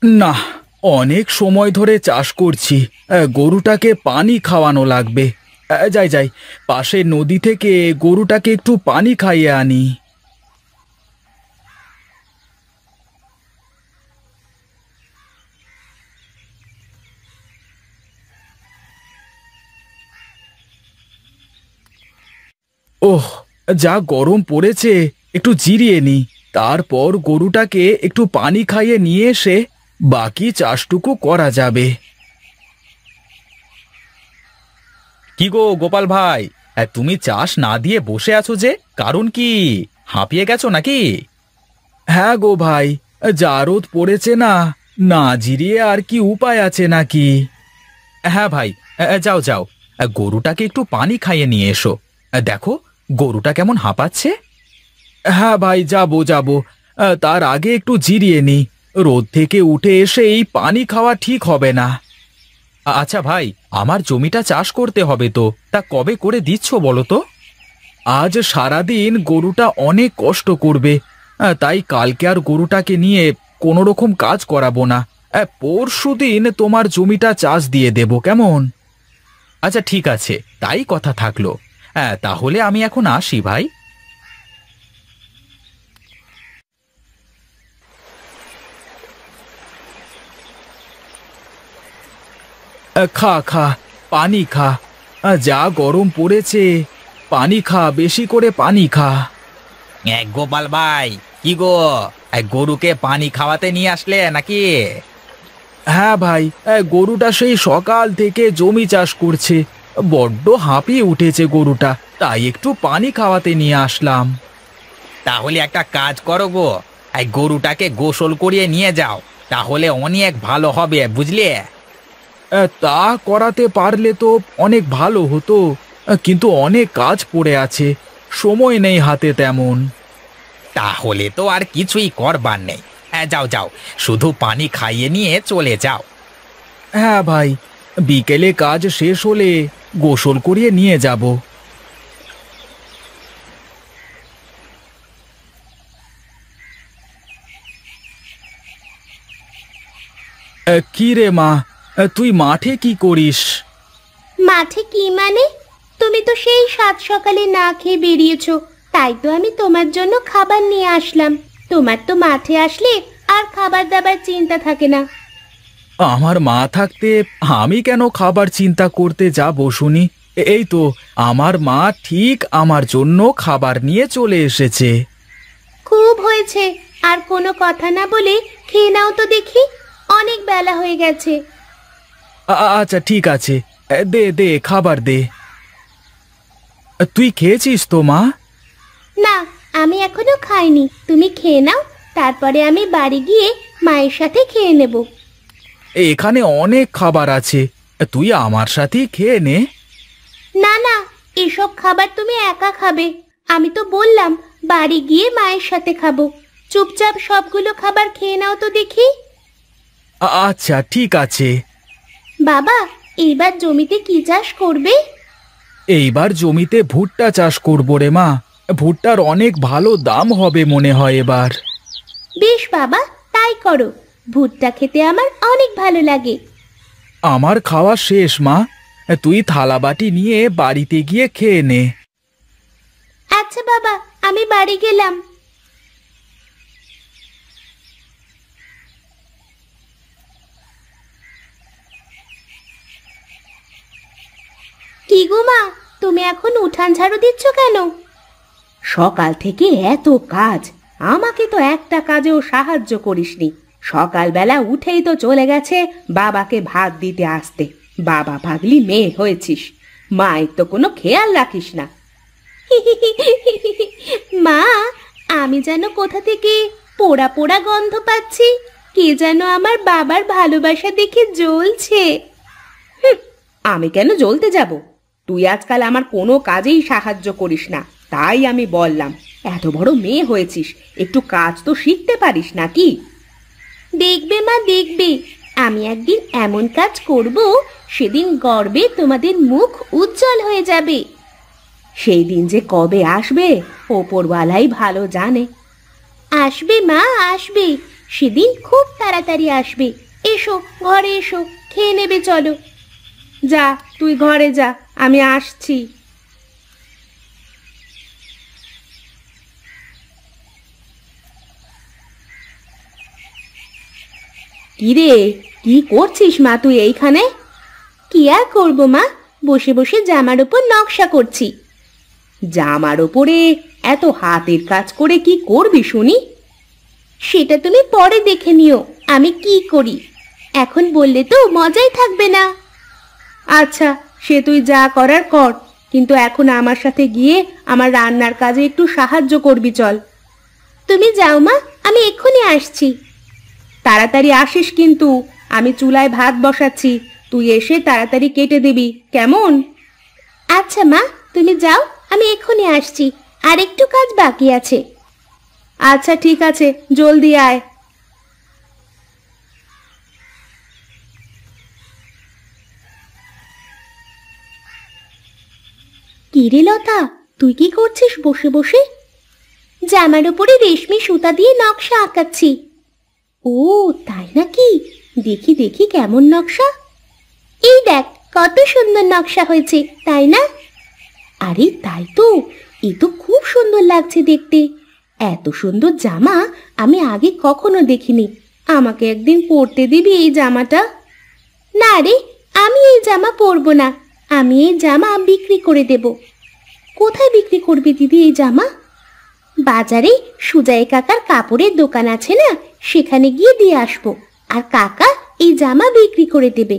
না, অনেক সময় ধরে চাষ করছি। গরুটাকে পানি খাওয়ানো লাগবে। যাই যাই, পাশের নদী থেকে গরুটাকে একটু পানি খাইয়ে আনি। ওহ, যা গরম পড়েছে, একটু জিরিয়ে নি, তারপর গরুটাকে একটু পানি খাইয়ে নিয়ে এসে বাকি চাষটুকু করা যাবে। কি গো গোপাল ভাই, তুমি চাষ না দিয়ে বসে আছো যে, কারণ কি? হাঁপিয়ে গেছো নাকি? হ্যাঁ গো ভাই, যা রোদ পড়েছে না, না জিরিয়ে আর কি উপায় আছে নাকি? হ্যাঁ ভাই, যাও যাও, গরুটাকে একটু পানি খাইয়ে নিয়ে এসো। দেখো গরুটা কেমন হাঁপাচ্ছে। হ্যাঁ ভাই, যাবো যাবো, তার আগে একটু জিরিয়ে নি। রোদ থেকে উঠে এসে এই পানি খাওয়া ঠিক হবে না। আচ্ছা ভাই, আমার জমিটা চাষ করতে হবে তো, তা কবে করে দিচ্ছ বলো তো? আজ সারাদিন গরুটা অনেক কষ্ট করবে, তাই কালকে আর গরুটাকে নিয়ে কোনো রকম কাজ করাবো না। পরশুদিন তোমার জমিটা চাষ দিয়ে দেব, কেমন? আচ্ছা ঠিক আছে, তাই কথা থাকলো। হ্যাঁ, তাহলে আমি এখন আসি ভাই। খা খা, পানি খা। যা গরম পড়েছে, পানি খা, বেশি করে পানি খা। গোপাল ভাই, কি গো, গরুকে পানি খাওয়াতে নিয়ে আসলে নাকি? হ্যাঁ ভাই, গরুটা সেই সকাল থেকে জমি চাষ করছে, বড্ড হাঁপিয়ে উঠেছে গরুটা, তাই একটু পানি খাওয়াতে নিয়ে আসলাম। তাহলে একটা কাজ করো গো, এই গরুটাকে গোসল করিয়ে নিয়ে যাও, তাহলে অনেক ভালো হবে, বুঝলে? তা করাতে পারলে তো অনেক ভালো হতো, কিন্তু অনেক কাজ পড়ে আছে, সময় নেই হাতে তেমন। তাহলে তো আর কিছুই করবার নেই। হ্যাঁ, যাও যাও, শুধু পানি খাইয়ে নিয়ে চলে যাও। হ্যাঁ ভাই, বিকেলে কাজ শেষ হলে গোসল করিয়ে নিয়ে যাব। কি রে মা, তুই মাঠে কি করিস? মাঠে কি মানে? তুমি তো সেই সাত সকালে না খেয়ে বেরিয়েছো, তাই তো আমি তোমার জন্য খাবার নিয়ে আসলাম। তোমার তো মাঠে আসলে আর খাবার দাবার চিন্তা থাকে না। আমার মা থাকতে আমি কেন খাবার চিন্তা করতে যাব শুনি? এই তো, আমার মা ঠিক আমার জন্য খাবার নিয়ে চলে এসেছে। খুব হয়েছে, আর কোনো কথা না বলে খেয়ে নাও তো দেখি, অনেক বেলা হয়ে গেছে। আচ্ছা ঠিক আছে, দে দে খাবার দে। তুই খেয়েছিস তো মা? না, আমি এখনো খাইনি, তুমি খেয়ে নাও, তারপরে আমি বাড়ি গিয়ে মায়ের সাথে খেয়ে নেব। এখানে অনেক খাবার আছে, তুই আমার সাথেই খেয়ে নে। না না, এসব খাবার তুমি একা খাবে, আমি তো বললাম বাড়ি গিয়ে মায়ের সাথে খাবো। চুপচাপ সবগুলো খাবার খেয়ে নাও তো দেখি। আচ্ছা ঠিক আছে। বাবা, এবার জমিতে কি চাষ করবে? এইবার জমিতে ভুট্টা চাষ করবো রে মা, ভুট্টার অনেক ভালো দাম হবে মনে হয় এবার। বেশ বাবা, তাই করো, ভুট্টা খেতে আমার অনেক ভালো লাগে। আমার খাওয়া শেষ মা, তুই থালাবাটি নিয়ে বাড়িতে গিয়ে খেয়ে নে। আচ্ছা বাবা, আমি বাড়ি গেলাম। কি গো মা, তুমি এখন উঠান ঝাড়ু দিচ্ছ কেন? সকাল থেকে এত কাজ, আমাকে তো একটা কাজেও সাহায্য করিসনি। সকালবেলা উঠেই তো চলে গেছে বাবাকে ভাত দিতে আসতে। বাবা পাগলি মেয়ে হয়েছিস, মায়ের তো কোনো খেয়াল রাখিস না। মা, আমি যেন কোথা থেকে পোড়া পোড়া গন্ধ পাচ্ছি, কে যেন আমার বাবার ভালোবাসা দেখে জ্বলছে। আমি কেন জ্বলতে যাব? তুই আজকাল আমার কোনো কাজেই সাহায্য করিস না, তাই আমি বললাম, এত বড় মেয়ে হয়েছিস, একটু কাজ তো শিখতে পারিস নাকি? দেখবে মা, দেখবে, আমি একদিন এমন কাজ করব, সেদিন গর্বে তোমাদের মুখ উজ্জ্বল হয়ে যাবে। সেই দিন যে কবে আসবে ওপরওয়ালাই ভালো জানে। আসবে মা, আসবে, সেদিন খুব তাড়াতাড়ি আসবে। এসো ঘরে এসো, খেয়ে নেবে চলো। যা তুই ঘরে যা, আমি আসছি। কিরে, কি করছিস মা তুই এইখানে? কি আর করবো মা, বসে বসে জামার উপর নকশা করছি। জামার উপরে এত হাতের কাজ করে কি করবি শুনি? সেটা তুমি পরে দেখে নিও আমি কি করি, এখন বললে তো মজাই থাকবে না। আচ্ছা, সে তুই যা করার কর, কিন্তু এখন আমার সাথে গিয়ে আমার রান্নার কাজে একটু সাহায্য করবি চল। তুমি যাও মা, আমি এক্ষুনি আসছি। তাড়াতাড়ি আসিস কিন্তু, আমি চুলায় ভাত বসাচ্ছি, তুই এসে তাড়াতাড়ি কেটে দিবি কেমন? আচ্ছা মা, তুমি যাও, আমি এক্ষুনি আসছি, আর একটু কাজ বাকি আছে। আচ্ছা ঠিক আছে, জলদি আয়। কিরে লতা, তুই কি করছিস বসে বসে? জামার উপরে রেশমি সুতা দিয়ে নকশা আঁকাচ্ছি। ও তাই নাকি, দেখি দেখি কেমন নকশা। এই দেখ কত সুন্দর নকশা হয়েছে, তাই না? আরে তাই তো, এ তো খুব সুন্দর লাগছে দেখতে। এত সুন্দর জামা আমি আগে কখনো দেখিনি। আমাকে একদিন পরতে দিবি এই জামাটা? না রে, আমি এই জামা পরবো না, আমি এই জামা বিক্রি করে দেব। কোথায় বিক্রি করবি দিদি এই জামা? বাজারে সুজাই কাকার কাপড়ের দোকান আছে না, সেখানে গিয়ে দিয়ে আসবো, আর কাকা এই জামা বিক্রি করে দেবে।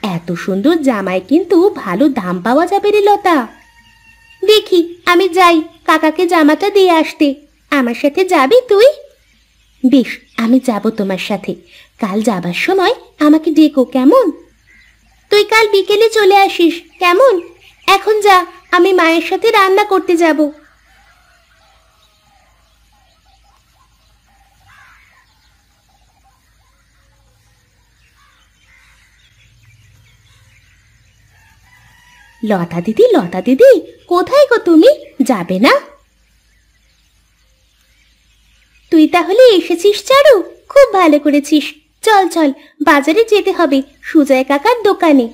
এত সুন্দর জামায় কিন্তু ভালো দাম পাওয়া যাবে রে লতা। দেখি আমি যাই কাকাকে জামাটা দিয়ে আসতে। আমার সাথে যাবি তুই? বেশ, আমি যাব তোমার সাথে। কাল যাবার সময় আমাকে ডেকো কেমন? তুই কাল বিকেলে চলে আসিস কেমন? এখন যা, আমি মায়ের সাথে রান্না করতে যাব। লতা দিদি, লতা দিদি, কোথায় গো তুমি, যাবে না? তুই তাহলে এসেছিস চারু, খুব ভালো করেছিস। চল চল, বাজারে যেতে হবে, সুজয় কাকার দোকানে।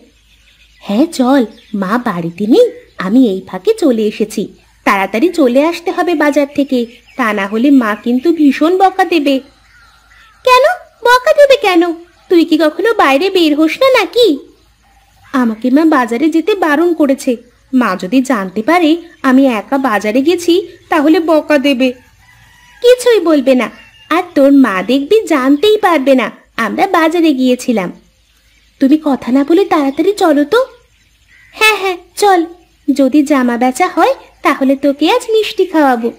হ্যাঁ চল, মা বাড়িতে নেই, আমি এই ফাঁকে চলে এসেছি। তাড়াতাড়ি চলে আসতে হবে বাজার থেকে, তা না হলে মা কিন্তু ভীষণ বকা দেবে। কেন বকা দেবে কেন? তুই কি কখনো বাইরে বের হোস না নাকি? আমাকে মা বাজারে যেতে বারণ করেছে। মা যদি জানতে পারে আমি একা বাজারে গেছি তাহলে বকা দেবে। কিছুই বলবে না, আর তোর মা দেখবি জানতেই পারবে না আমরা বাজারে গিয়েছিলাম। তুমি কথা না বলে তাড়াতাড়ি চলো তো। হ্যাঁ হ্যাঁ চল, যদি জামা বেচা হয় তাহলে তোকে আজ মিষ্টি খাওয়াবো।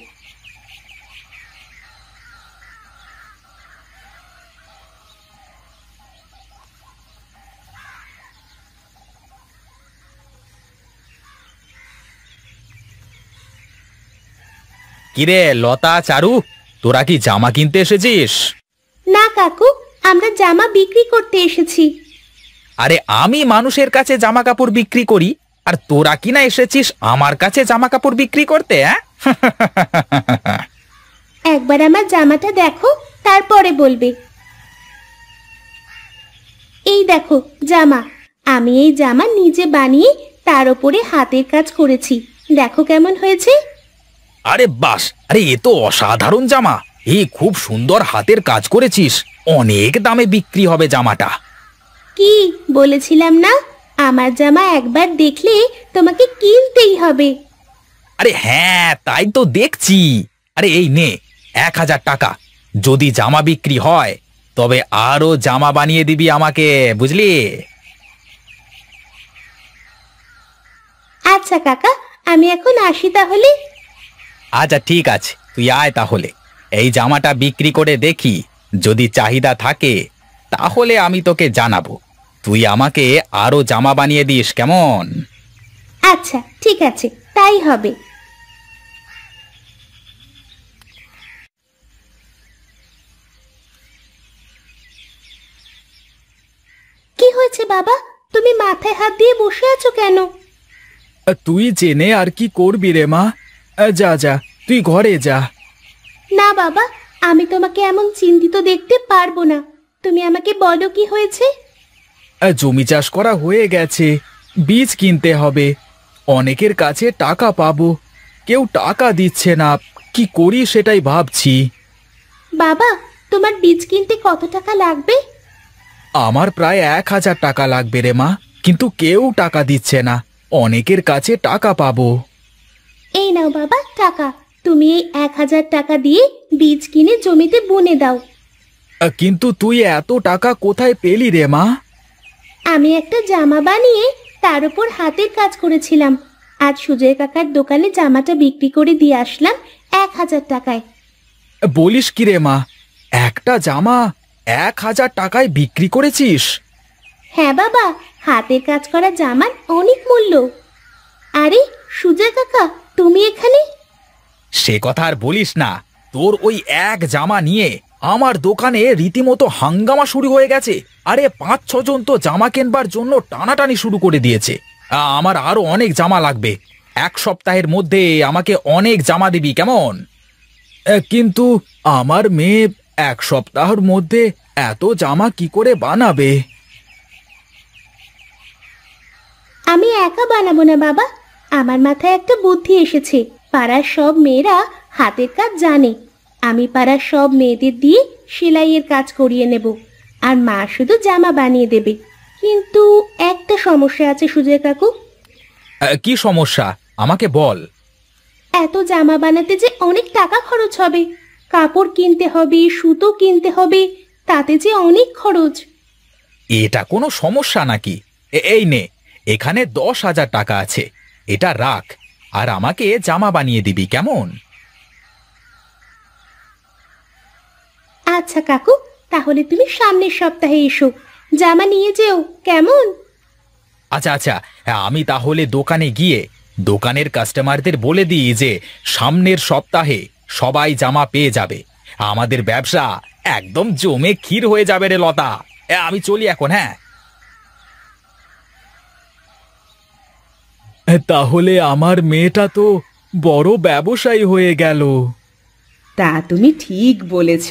কিরে লতা, চারু, তোরা কি জামা কিনতে এসেছিস? না কাকু, আমরা জামা বিক্রি করতে এসেছি। আরে আমি মানুষের কাছে জামা কাপড় বিক্রি করি, আর তোরা কিনা এসেছিস আমার কাছে জামা কাপড় বিক্রি করতে? হ্যাঁ একবার আমার জামাটা দেখো, তারপরে বলবে। এই দেখো জামা, আমি এই জামা নিজে বানিয়ে তার উপরে হাতের কাজ করেছি, দেখো কেমন হয়েছে। আরে বাস, আরে এ তো অসাধারণ জামা, এই খুব সুন্দর হাতের কাজ করেছিস, অনেক দামে বিক্রি হবে জামাটা। কি বলেছিলাম না, আমার জামা একবার দেখলে তোমাকে কিনতেই হবে। আরে হ্যাঁ, তাই তো দেখছি। আরে এই নে 1000 টাকা, যদি জামা বিক্রি হয় তবে আরো জামা বানিয়ে দিবি আমাকে, বুঝলি? আচ্ছা কাকা, আমি এখন আসি তাহলে। আচ্ছা ঠিক আছে, তুই আয় তাহলে, এই জামাটা বিক্রি করে দেখি, যদি চাহিদা থাকে তাহলে আমি তোকে জানাবো, তুই আমাকে আরো জামা বানিয়ে দিস কেমন? আচ্ছা ঠিক আছে, তাই হবে। কি হয়েছে বাবা, তুমি মাথায় হাত দিয়ে বসে আছো কেন? তুই জেনে আর কি করবি রে মা, যা যা তুই ঘরে যা। না বাবা, আমি তোমাকে এমন চিন্তিত দেখতে পারবো না। তুমি আমাকে বলো কি হয়েছে। জমি চাষ করা হয়ে গেছে, বীজ কিনতে হবে, অনেকের কাছে টাকা পাবো, কেউ টাকা দিচ্ছে না, কি করি সেটাই ভাবছি। বাবা, তোমার বীজ কিনতে কত টাকা লাগবে? আমার প্রায় 1,000 টাকা লাগবে রে মা, কিন্তু কেউ টাকা দিচ্ছে না, অনেকের কাছে টাকা পাবো। এই নাও বাবা টাকা, তুমি এই 1000 টাকা দিয়ে বীজ কিনে জমিতে বুনে দাও। কিন্তু তুই এত টাকা কোথায় পেলি রে মা? আমি একটা জামা বানিয়ে তার উপর হাতের কাজ করেছিলাম। আজ সুজয় কাকার দোকানে জামাটা বিক্রি করে দিয়ে আসলাম 1000 টাকায়। বলিস কি রে মা, একটা জামা 1,000 টাকায় বিক্রি করেছিস? হ্যাঁ বাবা, হাতের কাজ করা জামার অনেক মূল্য। আরে সুজয় কাকা, তুমি এখানে? সে কথা আর বলিস না, তোর ওই এক জামা নিয়ে আমার দোকানে রীতিমতো হাঙ্গামা শুরু হয়ে গেছে। আরে 5-6 জন তো জামা কেনবার জন্য টানাটানি শুরু করে দিয়েছে। আমার আরো অনেক জামা লাগবে, 1 সপ্তাহের মধ্যে আমাকে অনেক জামা দিবি কেমন? কিন্তু আমার মেয়ে 1 সপ্তাহের মধ্যে এত জামা কি করে বানাবে? আমি একা বানাবো না বাবা, আমার মাথায় একটা বুদ্ধি এসেছে। পাড়ার সব মেয়েরা হাতের কাজ জানে, আমি পাড়ার সব মেয়েদের দিয়ে সেলাইয়ের কাজ করিয়ে নেব, আর মা শুধু জামা বানিয়ে দেবে। কিন্তু একটা সমস্যা আছে সুজয় কাকু। কি সমস্যা আমাকে বল। এত জামা বানাতে যে অনেক টাকা খরচ হবে, কাপড় কিনতে হবে, সুতো কিনতে হবে, তাতে যে অনেক খরচ। এটা কোনো সমস্যা নাকি? এই নে, এখানে 10,000 টাকা আছে, এটা রাখ, আর আমাকে জামা বানিয়ে দিবি কেমন? আচ্ছা কাকু, তাহলে তুমি সামনের সপ্তাহে এসো, জামা নিয়ে যেও কেমন? আচ্ছা আচ্ছা, আমি তাহলে দোকানে গিয়ে দোকানের কাস্টমারদের বলে দিই যে সামনের সপ্তাহে সবাই জামা পেয়ে যাবে। আমাদের ব্যবসা একদম জমে ক্ষীর হয়ে যাবে রে লতা। আমি চলি এখন। হ্যাঁ, তাহলে আমার মেয়েটা তো বড় ব্যবসায়ী হয়ে গেল। তা তুমি ঠিক বলেছ।